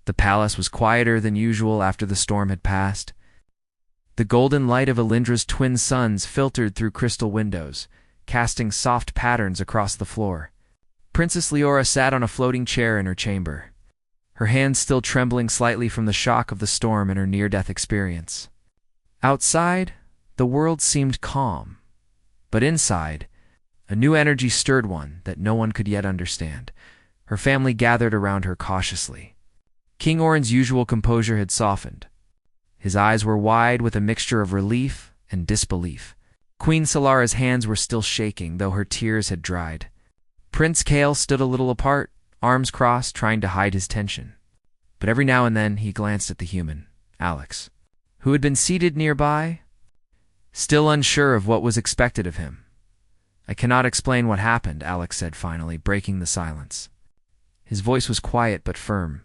The palace was quieter than usual after the storm had passed. The golden light of Elindra's twin suns filtered through crystal windows, casting soft patterns across the floor. Princess Leora sat on a floating chair in her chamber, her hands still trembling slightly from the shock of the storm and her near-death experience. Outside, the world seemed calm, but inside, a new energy stirred one that no one could yet understand. Her family gathered around her cautiously. King Orin's usual composure had softened. His eyes were wide with a mixture of relief and disbelief. Queen Solara's hands were still shaking, though her tears had dried. Prince Kale stood a little apart, arms crossed, trying to hide his tension. But every now and then he glanced at the human, Alex, who had been seated nearby, still unsure of what was expected of him. "I cannot explain what happened," Alex said finally, breaking the silence. His voice was quiet but firm.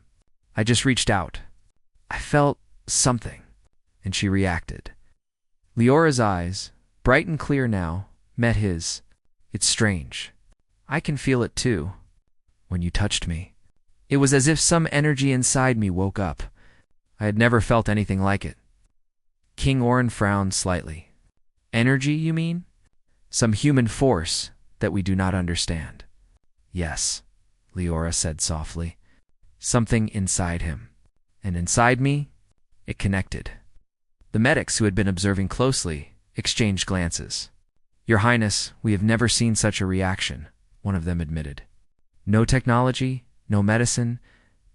"I just reached out. I felt something." And she reacted. Leora's eyes, bright and clear now, met his. "It's strange. I can feel it too. When you touched me, it was as if some energy inside me woke up. I had never felt anything like it." King Orin frowned slightly. "Energy, you mean? Some human force that we do not understand?" "Yes," Leora said softly. "Something inside him. And inside me, it connected." The medics, who had been observing closely, exchanged glances. "Your Highness, we have never seen such a reaction," one of them admitted. "No technology, no medicine,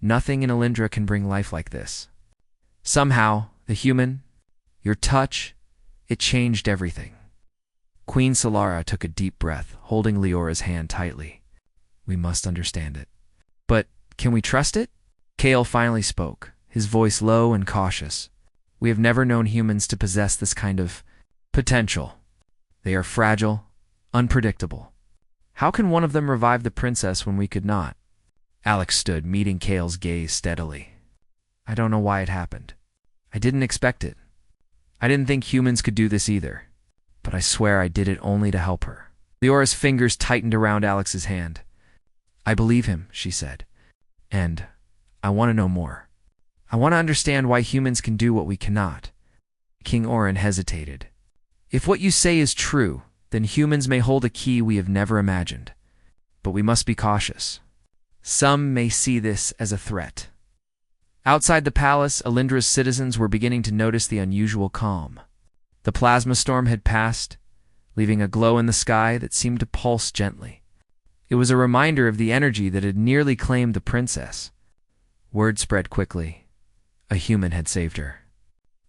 nothing in Elindra can bring life like this. Somehow, the human, your touch, it changed everything." Queen Solara took a deep breath, holding Leora's hand tightly. "We must understand it." "But can we trust it?" Kale finally spoke, his voice low and cautious. "We have never known humans to possess this kind of potential. They are fragile, unpredictable. How can one of them revive the princess when we could not?" Alex stood, meeting Kale's gaze steadily. "I don't know why it happened. I didn't expect it. I didn't think humans could do this either. But I swear I did it only to help her." Leora's fingers tightened around Alex's hand. "I believe him," she said. "And I want to know more. I want to understand why humans can do what we cannot." King Orin hesitated. "If what you say is true, then humans may hold a key we have never imagined. But we must be cautious. Some may see this as a threat." Outside the palace, Elindra's citizens were beginning to notice the unusual calm. The plasma storm had passed, leaving a glow in the sky that seemed to pulse gently. It was a reminder of the energy that had nearly claimed the princess. Word spread quickly. A human had saved her.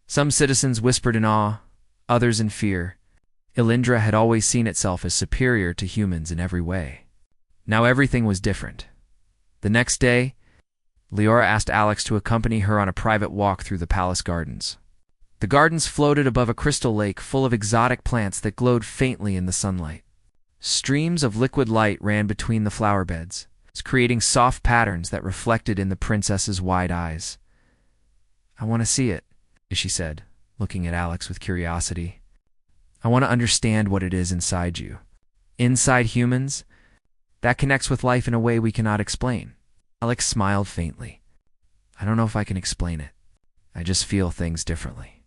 Some citizens whispered in awe, others in fear. Elindra had always seen itself as superior to humans in every way. Now everything was different. The next day, Leora asked Alex to accompany her on a private walk through the palace gardens. The gardens floated above a crystal lake full of exotic plants that glowed faintly in the sunlight. Streams of liquid light ran between the flower beds, creating soft patterns that reflected in the princess's wide eyes. "I want to see it," she said, looking at Alex with curiosity. "I want to understand what it is inside you. Inside humans, that connects with life in a way we cannot explain." Alex smiled faintly. "I don't know if I can explain it. I just feel things differently.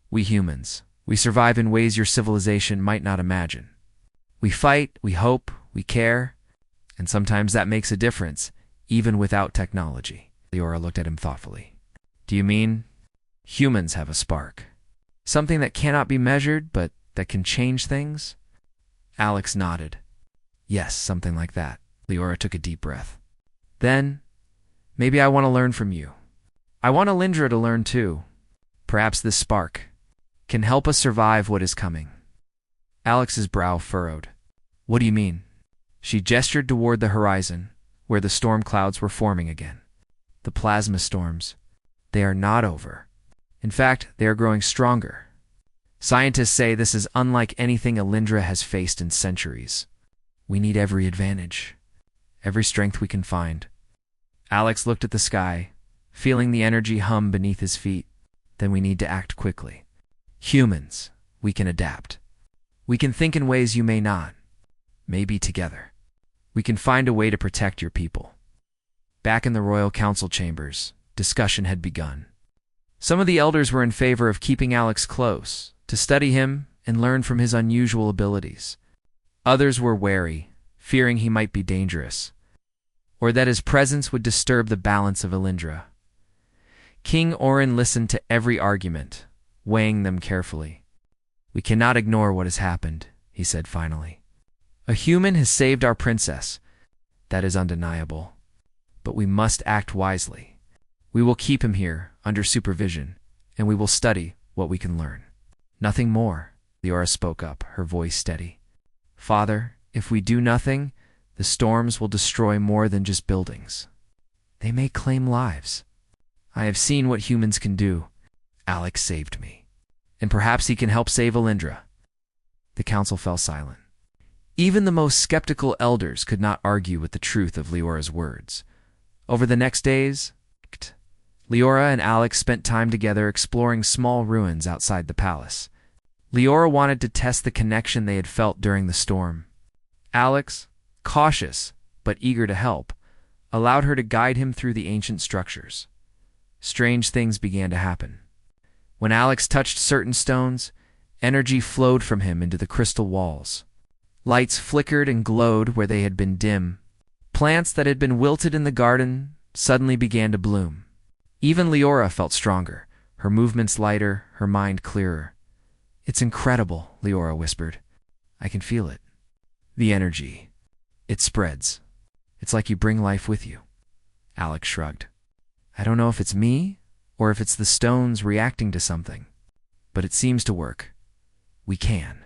We humans, we survive in ways your civilization might not imagine. We fight, we hope, we care, and sometimes that makes a difference, even without technology." Leora looked at him thoughtfully. "Do you mean humans have a spark? Something that cannot be measured, but that can change things?" Alex nodded. "Yes, something like that." Leora took a deep breath. "Then, maybe I want to learn from you. I want Elindra to learn too. Perhaps this spark can help us survive what is coming." Alex's brow furrowed. "What do you mean?" She gestured toward the horizon, where the storm clouds were forming again. "The plasma storms. They are not over. In fact, they are growing stronger. Scientists say this is unlike anything Elindra has faced in centuries. We need every advantage, every strength we can find." Alex looked at the sky, feeling the energy hum beneath his feet. "Then we need to act quickly. Humans, we can adapt. We can think in ways you may not. Maybe together, we can find a way to protect your people." Back in the royal council chambers, discussion had begun. Some of the elders were in favor of keeping Alex close, to study him and learn from his unusual abilities. Others were wary, fearing he might be dangerous, or that his presence would disturb the balance of Elindra. King Orin listened to every argument, weighing them carefully. "We cannot ignore what has happened," he said finally. "A human has saved our princess. That is undeniable. But we must act wisely. We will keep him here, under supervision, and we will study what we can learn." "Nothing more," Leora spoke up, her voice steady. "Father, if we do nothing, the storms will destroy more than just buildings. They may claim lives. I have seen what humans can do. Alex saved me. And perhaps he can help save Elindra." The council fell silent. Even the most skeptical elders could not argue with the truth of Leora's words. Over the next days, Leora and Alex spent time together exploring small ruins outside the palace. Leora wanted to test the connection they had felt during the storm. Alex, cautious but eager to help, allowed her to guide him through the ancient structures. Strange things began to happen. When Alex touched certain stones, energy flowed from him into the crystal walls. Lights flickered and glowed where they had been dim. Plants that had been wilted in the garden suddenly began to bloom. Even Leora felt stronger, her movements lighter, her mind clearer. "It's incredible," Leora whispered. "I can feel it. The energy. It spreads. It's like you bring life with you." Alex shrugged. "I don't know if it's me or if it's the stones reacting to something, but it seems to work. We can.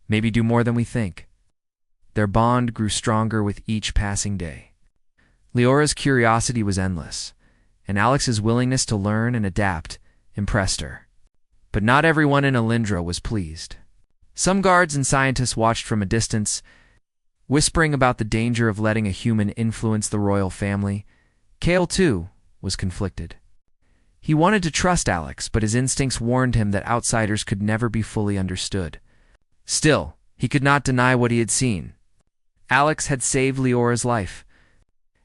Maybe do more than we think." Their bond grew stronger with each passing day. Leora's curiosity was endless, and Alex's willingness to learn and adapt impressed her. But not everyone in Elindra was pleased. Some guards and scientists watched from a distance, whispering about the danger of letting a human influence the royal family. Kale, too, was conflicted. He wanted to trust Alex, but his instincts warned him that outsiders could never be fully understood. Still, he could not deny what he had seen. Alex had saved Leora's life,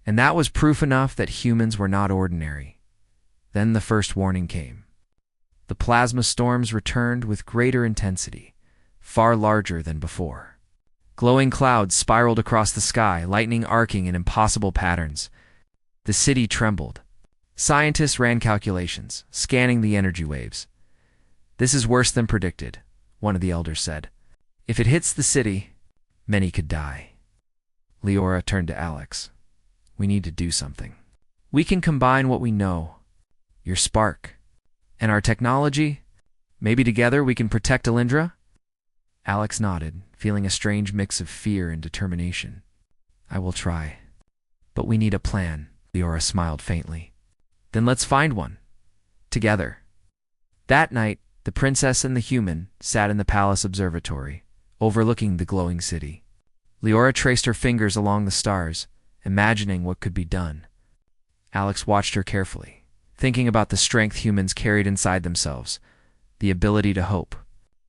and that was proof enough that humans were not ordinary. Then the first warning came. The plasma storms returned with greater intensity, far larger than before. Glowing clouds spiraled across the sky, lightning arcing in impossible patterns. The city trembled. Scientists ran calculations, scanning the energy waves. "This is worse than predicted," one of the elders said. "If it hits the city, many could die." Leora turned to Alex. "We need to do something. We can combine what we know, your spark, and our technology. Maybe together we can protect Elindra?" Alex nodded, feeling a strange mix of fear and determination. "I will try. But we need a plan," Leora smiled faintly. "Then let's find one. Together." That night, the princess and the human sat in the palace observatory, overlooking the glowing city. Leora traced her fingers along the stars, imagining what could be done. Alex watched her carefully, thinking about the strength humans carried inside themselves, the ability to hope,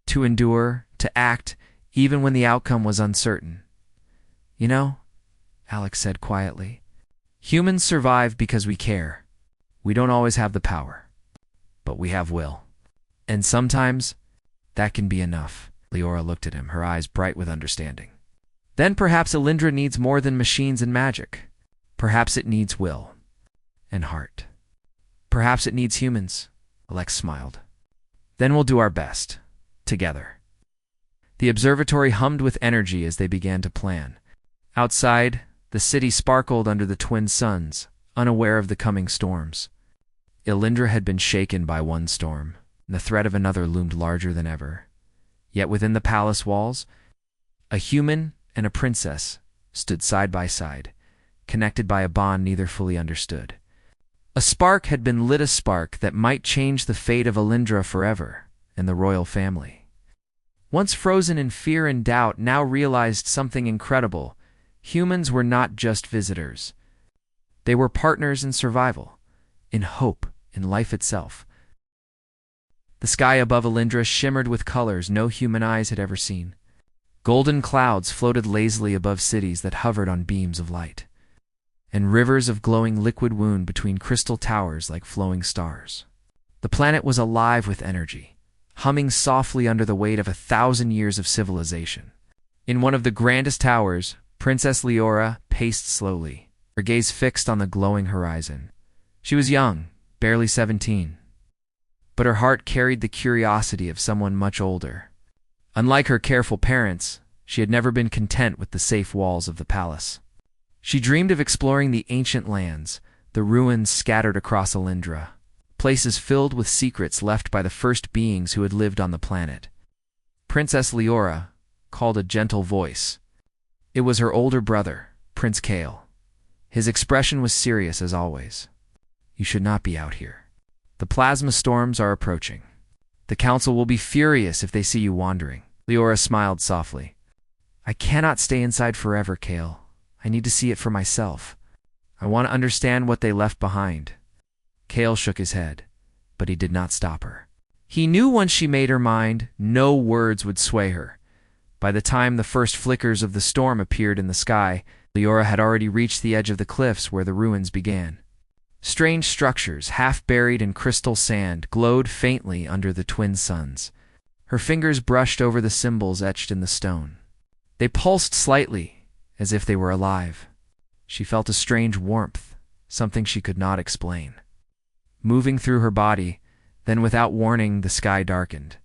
to endure, to act, even when the outcome was uncertain. "You know," Alex said quietly, "humans survive because we care. We don't always have the power, but we have will. And sometimes, that can be enough." Leora looked at him, her eyes bright with understanding. "Then perhaps Elindra needs more than machines and magic. Perhaps it needs will and heart. Perhaps it needs humans." Alex smiled. "Then we'll do our best, together." The observatory hummed with energy as they began to plan. Outside, the city sparkled under the twin suns, unaware of the coming storms. Elindra had been shaken by one storm, and the threat of another loomed larger than ever. Yet within the palace walls, a human and a princess stood side by side, connected by a bond neither fully understood. A spark had been lit, a spark that might change the fate of Elindra forever and the royal family. Once frozen in fear and doubt, now realized something incredible. Humans were not just visitors. They were partners in survival, in hope, in life itself. The sky above Elindra shimmered with colors no human eyes had ever seen. Golden clouds floated lazily above cities that hovered on beams of light. and rivers of glowing liquid wound between crystal towers like flowing stars. The planet was alive with energy, humming softly under the weight of 1,000 years of civilization. In one of the grandest towers, Princess Leora paced slowly, her gaze fixed on the glowing horizon. She was young, barely 17, but her heart carried the curiosity of someone much older. Unlike her careful parents, she had never been content with the safe walls of the palace. She dreamed of exploring the ancient lands, the ruins scattered across Alindra, places filled with secrets left by the first beings who had lived on the planet. Princess Leora called a gentle voice. It was her older brother, Prince Kale. His expression was serious as always. You should not be out here. The plasma storms are approaching. The council will be furious if they see you wandering. Leora smiled softly. I cannot stay inside forever, Kale. I need to see it for myself. I want to understand what they left behind. Kale shook his head, but he did not stop her. He knew once she made her mind, no words would sway her. By the time the first flickers of the storm appeared in the sky, Leora had already reached the edge of the cliffs where the ruins began. Strange structures, half buried in crystal sand, glowed faintly under the twin suns. Her fingers brushed over the symbols etched in the stone. They pulsed slightly, as if they were alive. She felt a strange warmth, something she could not explain. Moving through her body, then without warning the sky darkened.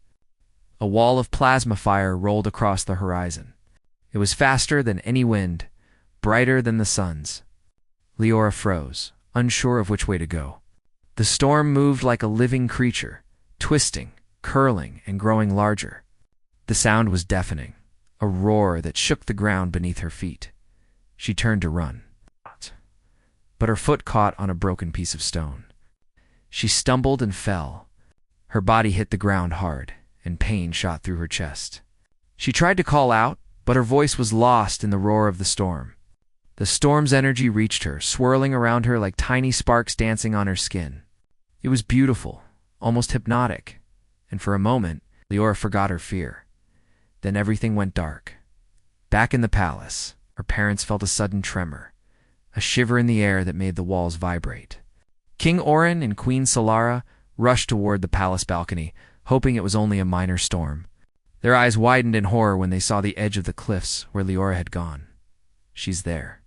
A wall of plasma fire rolled across the horizon. It was faster than any wind, brighter than the suns. Leora froze, unsure of which way to go. The storm moved like a living creature, twisting, curling, and growing larger. The sound was deafening, a roar that shook the ground beneath her feet. She turned to run, but her foot caught on a broken piece of stone. She stumbled and fell. Her body hit the ground hard, and pain shot through her chest. She tried to call out, but her voice was lost in the roar of the storm. The storm's energy reached her, swirling around her like tiny sparks dancing on her skin. It was beautiful, almost hypnotic, and for a moment, Leora forgot her fear. Then everything went dark. Back in the palace, her parents felt a sudden tremor, a shiver in the air that made the walls vibrate. King Orin and Queen Solara rushed toward the palace balcony, hoping it was only a minor storm. Their eyes widened in horror when they saw the edge of the cliffs where Leora had gone. She's there.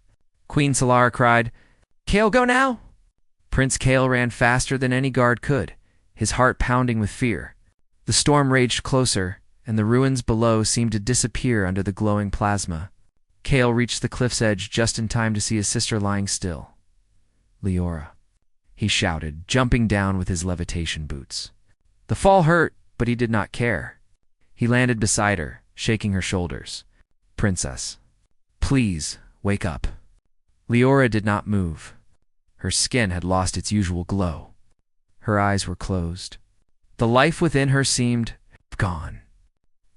Queen Solara cried, Kale, go now! Prince Kale ran faster than any guard could, his heart pounding with fear. The storm raged closer, and the ruins below seemed to disappear under the glowing plasma. Kale reached the cliff's edge just in time to see his sister lying still. Leora, he shouted, jumping down with his levitation boots. The fall hurt, but he did not care. He landed beside her, shaking her shoulders. Princess, please, wake up. Leora did not move. Her skin had lost its usual glow. Her eyes were closed. The life within her seemed gone.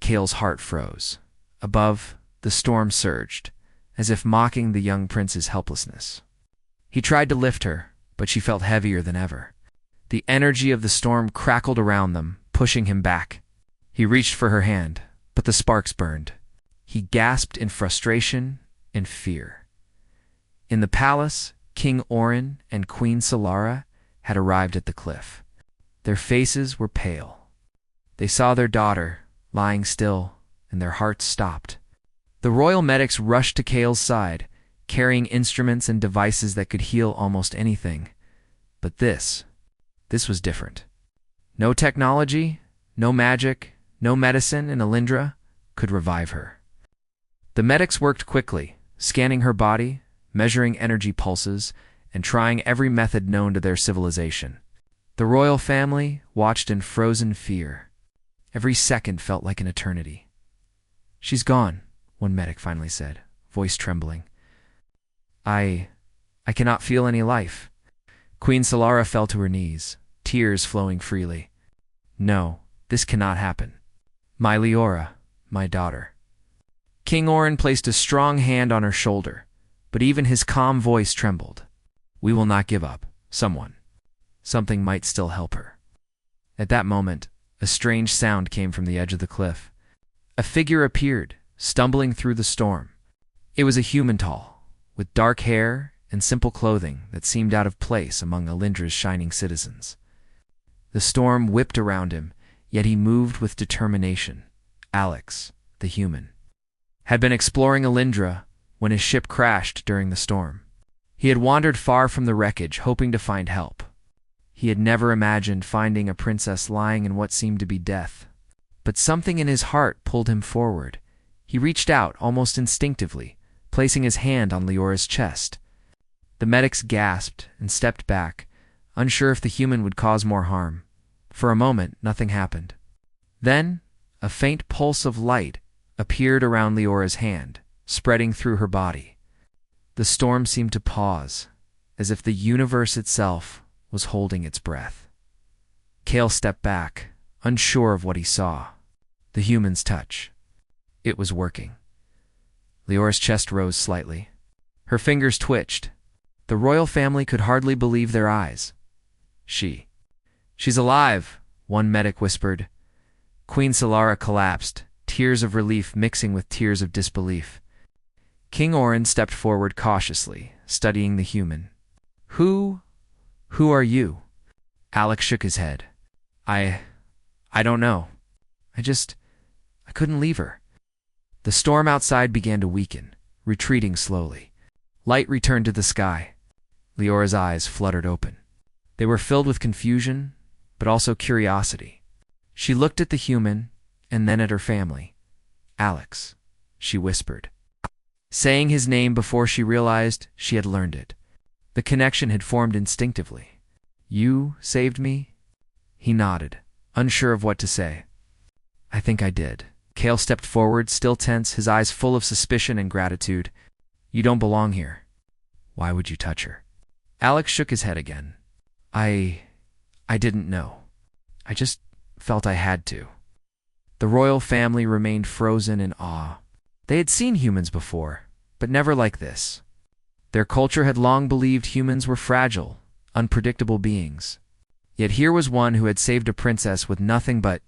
Kale's heart froze. Above, the storm surged, as if mocking the young prince's helplessness. He tried to lift her, but she felt heavier than ever. The energy of the storm crackled around them, pushing him back. He reached for her hand, but the sparks burned. He gasped in frustration and fear. In the palace, King Orin and Queen Solara had arrived at the cliff. Their faces were pale. They saw their daughter, lying still, and their hearts stopped. The royal medics rushed to Kale's side, carrying instruments and devices that could heal almost anything. But this was different. No technology, no magic, no medicine in Alindra could revive her. The medics worked quickly, scanning her body, measuring energy pulses, and trying every method known to their civilization. The royal family watched in frozen fear. Every second felt like an eternity. She's gone, one medic finally said, voice trembling. I cannot feel any life. Queen Solara fell to her knees, tears flowing freely. No, this cannot happen. My Leora, my daughter. King Orin placed a strong hand on her shoulder, but even his calm voice trembled. We will not give up. Something might still help her. At that moment, a strange sound came from the edge of the cliff. A figure appeared, stumbling through the storm. It was a human tall, with dark hair and simple clothing that seemed out of place among Alindra's shining citizens. The storm whipped around him, yet he moved with determination. Alex, the human, had been exploring Alindra when his ship crashed during the storm. He had wandered far from the wreckage, hoping to find help. He had never imagined finding a princess lying in what seemed to be death. But something in his heart pulled him forward. He reached out almost instinctively, placing his hand on Leora's chest. The medics gasped and stepped back, unsure if the human would cause more harm. For a moment, nothing happened. Then, a faint pulse of light appeared around Leora's hand, spreading through her body. The storm seemed to pause, as if the universe itself was holding its breath. Kale stepped back, unsure of what he saw. The human's touch. It was working. Leora's chest rose slightly. Her fingers twitched. The royal family could hardly believe their eyes. She's alive, one medic whispered. Queen Solara collapsed, tears of relief mixing with tears of disbelief. King Orin stepped forward cautiously, studying the human. Who are you? Alex shook his head. I don't know. I couldn't leave her. The storm outside began to weaken, retreating slowly. Light returned to the sky. Leora's eyes fluttered open. They were filled with confusion, but also curiosity. She looked at the human, and then at her family. Alex, she whispered, saying his name before she realized she had learned it. The connection had formed instinctively. You saved me? He nodded, unsure of what to say. I think I did. Kale stepped forward, still tense, his eyes full of suspicion and gratitude. You don't belong here. Why would you touch her? Alex shook his head again. I didn't know. I just felt I had to. The royal family remained frozen in awe. They had seen humans before, but never like this. Their culture had long believed humans were fragile, unpredictable beings. Yet here was one who had saved a princess with nothing but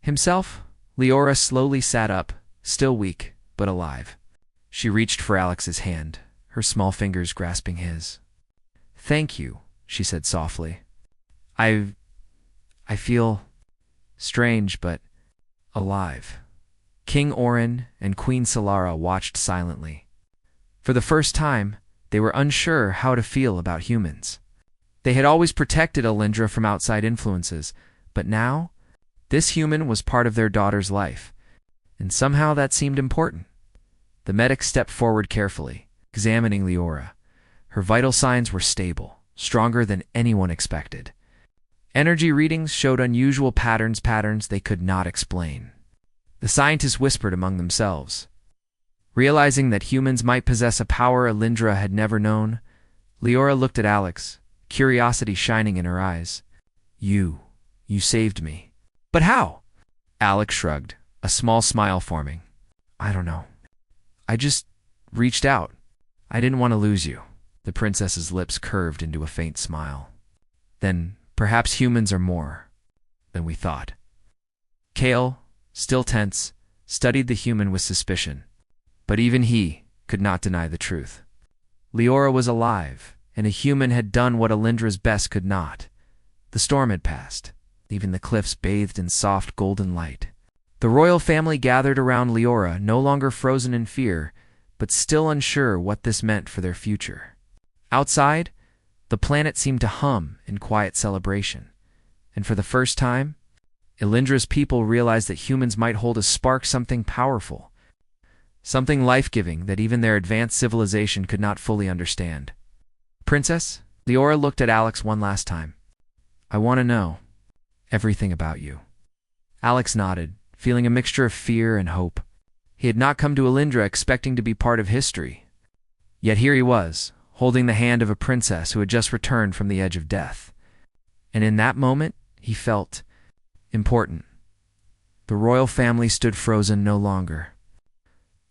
himself. Leora slowly sat up, still weak, but alive. She reached for Alex's hand, her small fingers grasping his. Thank you, she said softly. I feel strange, but alive. King Orin and Queen Solara watched silently. For the first time, they were unsure how to feel about humans. They had always protected Alindra from outside influences, but now, this human was part of their daughter's life, and somehow that seemed important. The medic stepped forward carefully, examining Leora. Her vital signs were stable, stronger than anyone expected. Energy readings showed unusual patterns they could not explain. The scientists whispered among themselves. Realizing that humans might possess a power Alindra had never known, Leora looked at Alex, curiosity shining in her eyes. You saved me. But how? Alex shrugged, a small smile forming. I don't know. I just reached out. I didn't want to lose you. The princess's lips curved into a faint smile. Then perhaps humans are more than we thought. Kale, still tense, studied the human with suspicion. But even he could not deny the truth. Leora was alive, and a human had done what Alindra's best could not. The storm had passed, leaving the cliffs bathed in soft golden light. The royal family gathered around Leora, no longer frozen in fear, but still unsure what this meant for their future. Outside, the planet seemed to hum in quiet celebration, and for the first time, Alindra's people realized that humans might hold a spark, something powerful, something life-giving that even their advanced civilization could not fully understand. Princess, Leora looked at Alex one last time. I want to know everything about you. Alex nodded, feeling a mixture of fear and hope. He had not come to Alindra expecting to be part of history. Yet here he was, holding the hand of a princess who had just returned from the edge of death. And in that moment, he felt important. The royal family stood frozen no longer.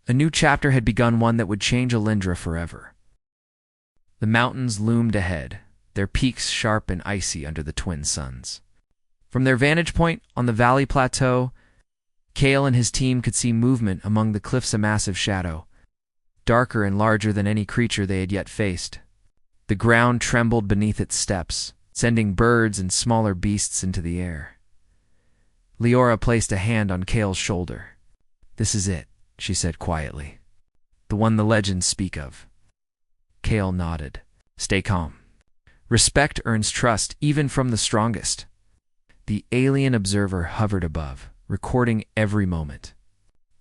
A new chapter had begun, one that would change Alindra forever. The mountains loomed ahead, their peaks sharp and icy under the twin suns. From their vantage point on the valley plateau, Kale and his team could see movement among the cliffs, a massive shadow, darker and larger than any creature they had yet faced. The ground trembled beneath its steps, sending birds and smaller beasts into the air. Leora placed a hand on Kale's shoulder. "This is it," she said quietly. "The one the legends speak of." Kale nodded. "Stay calm. Respect earns trust even from the strongest." The alien observer hovered above, recording every moment.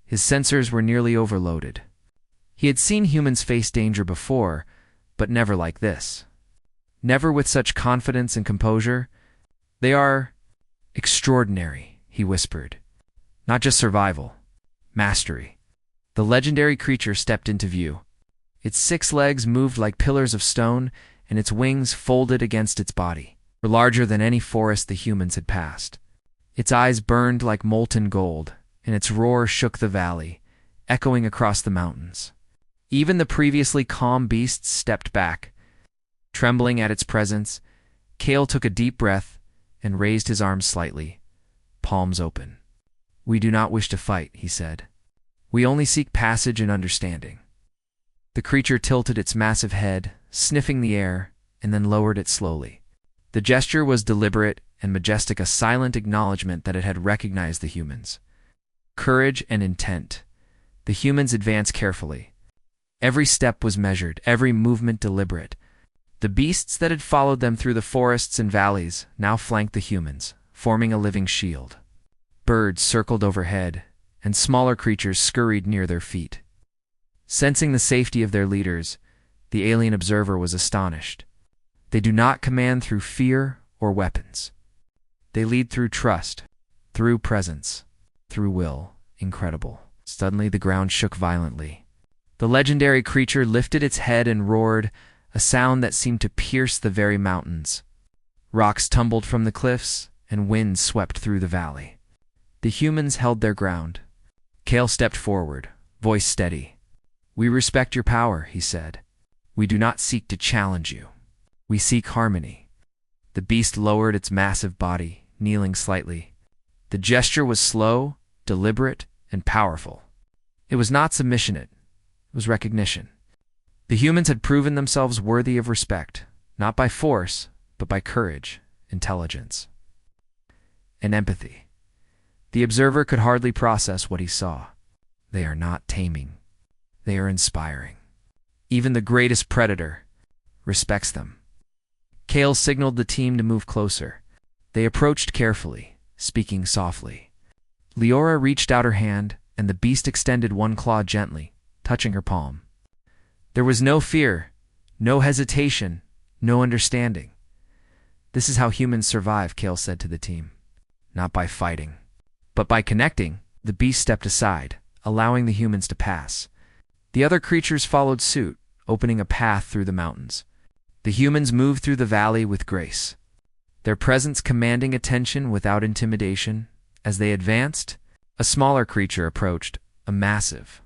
His sensors were nearly overloaded. He had seen humans face danger before, but never like this. Never with such confidence and composure. "They are extraordinary," he whispered. "Not just survival, mastery." The legendary creature stepped into view. Its 6 legs moved like pillars of stone, and its wings folded against its body, were larger than any forest the humans had passed. Its eyes burned like molten gold, and its roar shook the valley, echoing across the mountains. Even the previously calm beasts stepped back. Trembling at its presence, Kale took a deep breath and raised his arms slightly, palms open. "We do not wish to fight," he said. "We only seek passage and understanding." The creature tilted its massive head, sniffing the air, and then lowered it slowly. The gesture was deliberate and majestic, a silent acknowledgement that it had recognized the humans. Courage and intent. The humans advanced carefully. Every step was measured, every movement deliberate. The beasts that had followed them through the forests and valleys now flanked the humans, forming a living shield. Birds circled overhead, and smaller creatures scurried near their feet. Sensing the safety of their leaders, the alien observer was astonished. They do not command through fear or weapons. They lead through trust, through presence, through will. Incredible. Suddenly the ground shook violently. The legendary creature lifted its head and roared, a sound that seemed to pierce the very mountains. Rocks tumbled from the cliffs, and winds swept through the valley. The humans held their ground. Kale stepped forward, voice steady. "We respect your power," he said. "We do not seek to challenge you. We seek harmony." The beast lowered its massive body, kneeling slightly. The gesture was slow, deliberate, and powerful. It was not submission, it was recognition. The humans had proven themselves worthy of respect, not by force, but by courage, intelligence, and empathy. The observer could hardly process what he saw. They are not taming. They are inspiring. Even the greatest predator respects them. Kale signaled the team to move closer. They approached carefully, speaking softly. Leora reached out her hand, and the beast extended one claw gently, touching her palm. There was no fear, no hesitation, no understanding. "This is how humans survive," Kale said to the team. "Not by fighting, but by connecting." The beast stepped aside, allowing the humans to pass. The other creatures followed suit, opening a path through the mountains. The humans moved through the valley with grace, their presence commanding attention without intimidation. As they advanced, a smaller creature approached, a massive,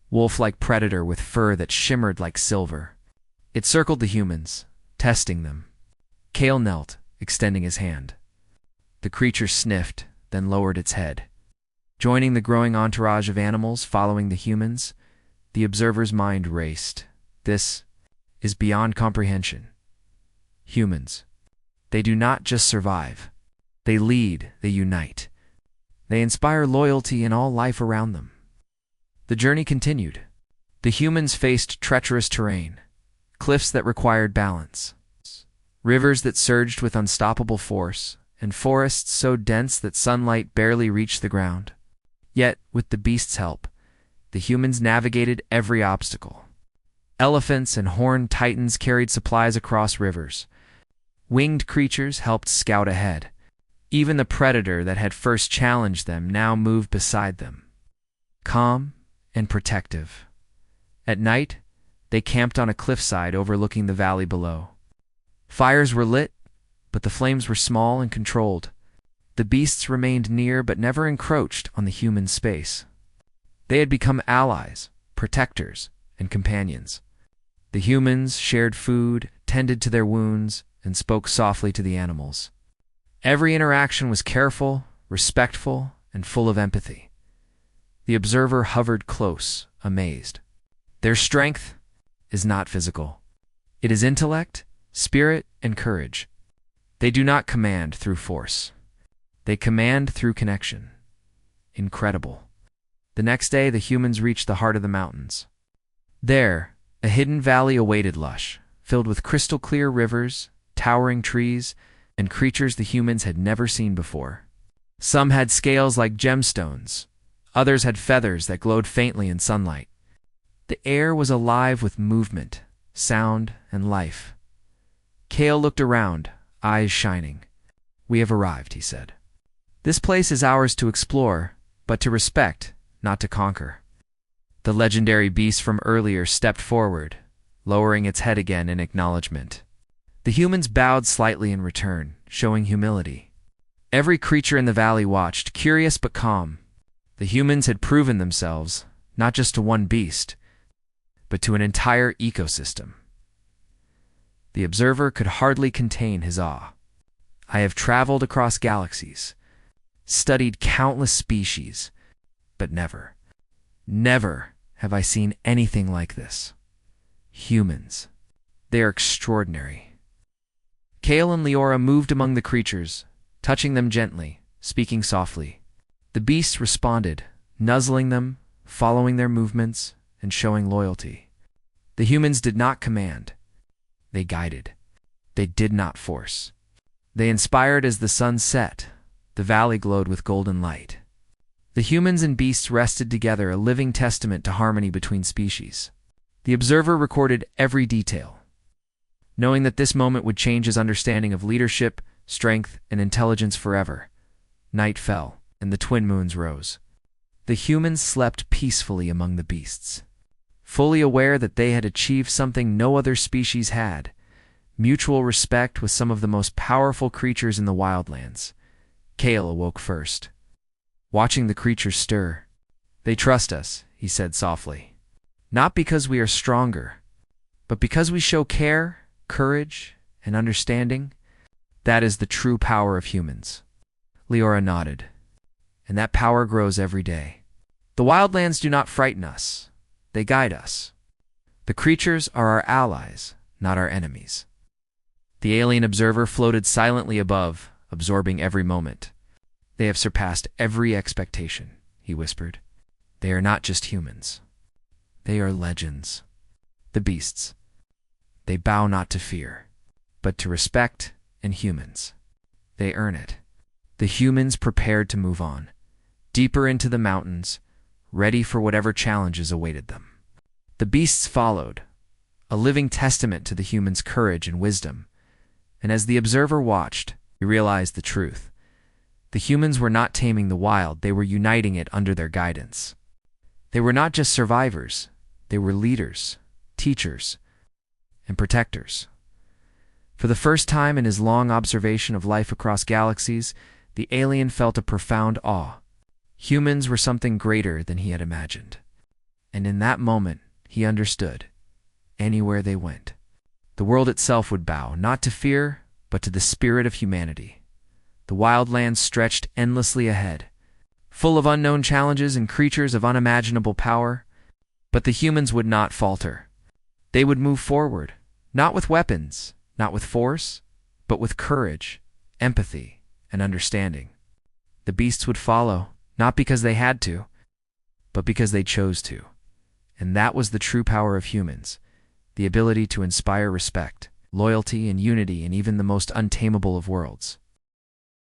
wolf-like predator with fur that shimmered like silver. It circled the humans, testing them. Kale knelt, extending his hand. The creature sniffed, then lowered its head. Joining the growing entourage of animals following the humans, the observer's mind raced. This is beyond comprehension. Humans. They do not just survive. They lead, they unite. They inspire loyalty in all life around them. The journey continued. The humans faced treacherous terrain, cliffs that required balance, rivers that surged with unstoppable force, and forests so dense that sunlight barely reached the ground. Yet, with the beast's help, the humans navigated every obstacle. Elephants and horned titans carried supplies across rivers. Winged creatures helped scout ahead. Even the predator that had first challenged them now moved beside them, calm and protective. At night, they camped on a cliffside overlooking the valley below. Fires were lit, but the flames were small and controlled. The beasts remained near but never encroached on the human space. They had become allies, protectors, and companions. The humans shared food, tended to their wounds, and spoke softly to the animals. Every interaction was careful, respectful, and full of empathy. The observer hovered close, amazed. Their strength is not physical. It is intellect, spirit, and courage. They do not command through force. They command through connection. Incredible. The next day, the humans reached the heart of the mountains. There, a hidden valley awaited Lush, filled with crystal-clear rivers, towering trees, and creatures the humans had never seen before. Some had scales like gemstones. Others had feathers that glowed faintly in sunlight. The air was alive with movement, sound, and life. Kale looked around, eyes shining. "We have arrived," he said. "This place is ours to explore, but to respect, not to conquer." The legendary beast from earlier stepped forward, lowering its head again in acknowledgement. The humans bowed slightly in return, showing humility. Every creature in the valley watched, curious but calm. The humans had proven themselves, not just to one beast, but to an entire ecosystem. The observer could hardly contain his awe. "I have traveled across galaxies, studied countless species, but never have I seen anything like this. Humans. They are extraordinary." Kale and Leora moved among the creatures, touching them gently, speaking softly. The beasts responded, nuzzling them, following their movements, and showing loyalty. The humans did not command. They guided. They did not force. They inspired as the sun set. The valley glowed with golden light. The humans and beasts rested together, a living testament to harmony between species. The observer recorded every detail, knowing that this moment would change his understanding of leadership, strength, and intelligence forever. Night fell, and the twin moons rose. The humans slept peacefully among the beasts, fully aware that they had achieved something no other species had: mutual respect with some of the most powerful creatures in the wildlands. Kale awoke first, watching the creatures stir. "They trust us," he said softly. "Not because we are stronger, but because we show care, courage, and understanding. That is the true power of humans." Leora nodded. "And that power grows every day. The wildlands do not frighten us. They guide us. The creatures are our allies, not our enemies." The alien observer floated silently above, absorbing every moment. "They have surpassed every expectation," he whispered. "They are not just humans. They are legends. The beasts. They bow not to fear, but to respect and humans. They earn it." The humans prepared to move on, deeper into the mountains, ready for whatever challenges awaited them. The beasts followed, a living testament to the humans' courage and wisdom. And as the observer watched, he realized the truth. The humans were not taming the wild, they were uniting it under their guidance. They were not just survivors, they were leaders, teachers, and protectors. For the first time in his long observation of life across galaxies, the alien felt a profound awe. Humans were something greater than he had imagined. And in that moment, he understood. Anywhere they went, the world itself would bow, not to fear, but to the spirit of humanity. The wildlands stretched endlessly ahead, full of unknown challenges and creatures of unimaginable power. But the humans would not falter. They would move forward, not with weapons, not with force, but with courage, empathy, and understanding. The beasts would follow, not because they had to, but because they chose to. And that was the true power of humans, the ability to inspire respect, loyalty, and unity in even the most untamable of worlds.